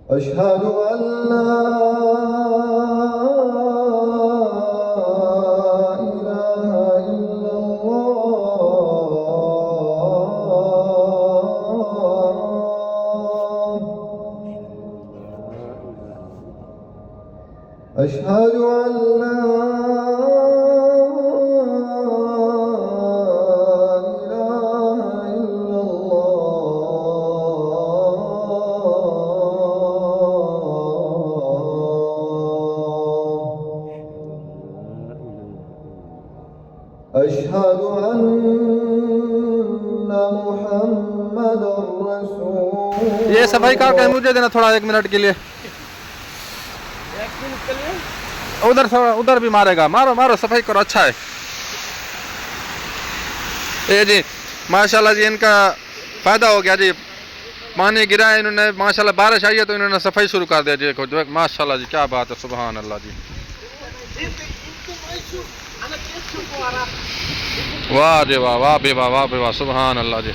अशहदु अल्ला इलाहा इल्लल्लाह अशहदु अल्ला अशहदु अन्ना मुहम्मदुर रसूल। ये सफाई करके मुझे देना थोड़ा 1 मिनट के लिए। उधर भी मारेगा, मारो मारो, सफाई करो, अच्छा है ये जी। माशाल्लाह जी, इनका फायदा हो गया जी, पानी गिरा है इन्होंने, माशाल्लाह बारिश आई है तो इन्होंने सफाई शुरू कर दिया जी। देखो माशाल्लाह जी, क्या बात है, सुभान अल्लाह जी। वाह जी वाह, वाह बे वाह, वाह बे वाह, सुभान अल्लाह जी।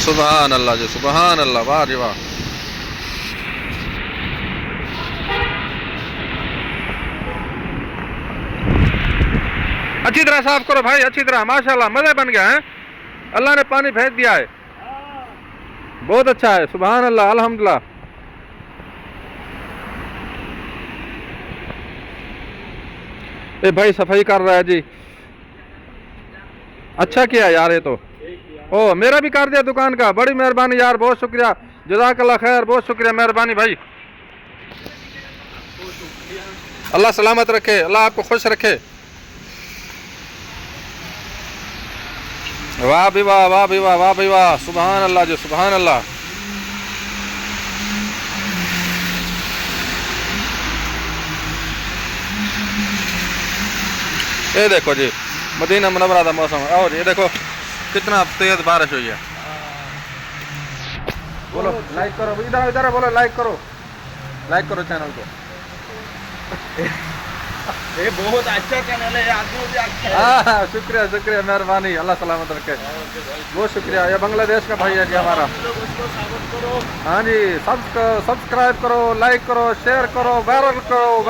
सुभान अल्लाह जी, सुभान अल्लाह, वाह जी वाह। अच्छी तरह साफ करो भाई, अच्छी तरह, माशाल्लाह मज़े बन गया है, अल्लाह ने पानी फेंक दिया है, बहुत अच्छा है, सुभान अल्लाह, अल्हम्दुलिल्लाह। ये भाई सफाई कर रहा है जी, अच्छा किया यार ये तो। ओ मेरा भी कर दिया दुकान का, बड़ी मेहरबानी यार, बहुत शुक्रिया, जज़ाकल्लाह खैर, बहुत शुक्रिया, मेहरबानी भाई। अल्लाह सलामत रखे, अल्लाह आपको खुश रखे। वाह भी वाह, वाह भी वाह, वाह भी वाह, सुभान अल्लाह जी, सुभान अल्लाह। ये देखो जी, मदीना मुनव्वरा का मौसम, और ये देखो कितना तेज बारिश हुई है। बोलो लाइक करो, इधर इधर बोलो, लाइक करो, लाइक करो चैनल को। ये बहुत अच्छा चैनल है, आदमी भी अच्छा है। हाँ शुक्रिया शुक्रिया, मेहरबानी, अल्लाह सलामत रखे, बहुत शुक्रिया। ये बांग्लादेश का भाई है जी हमारा। हाँ जी, सब्सक्राइब करो, लाइक करो, शेयर करो, वायरल करो,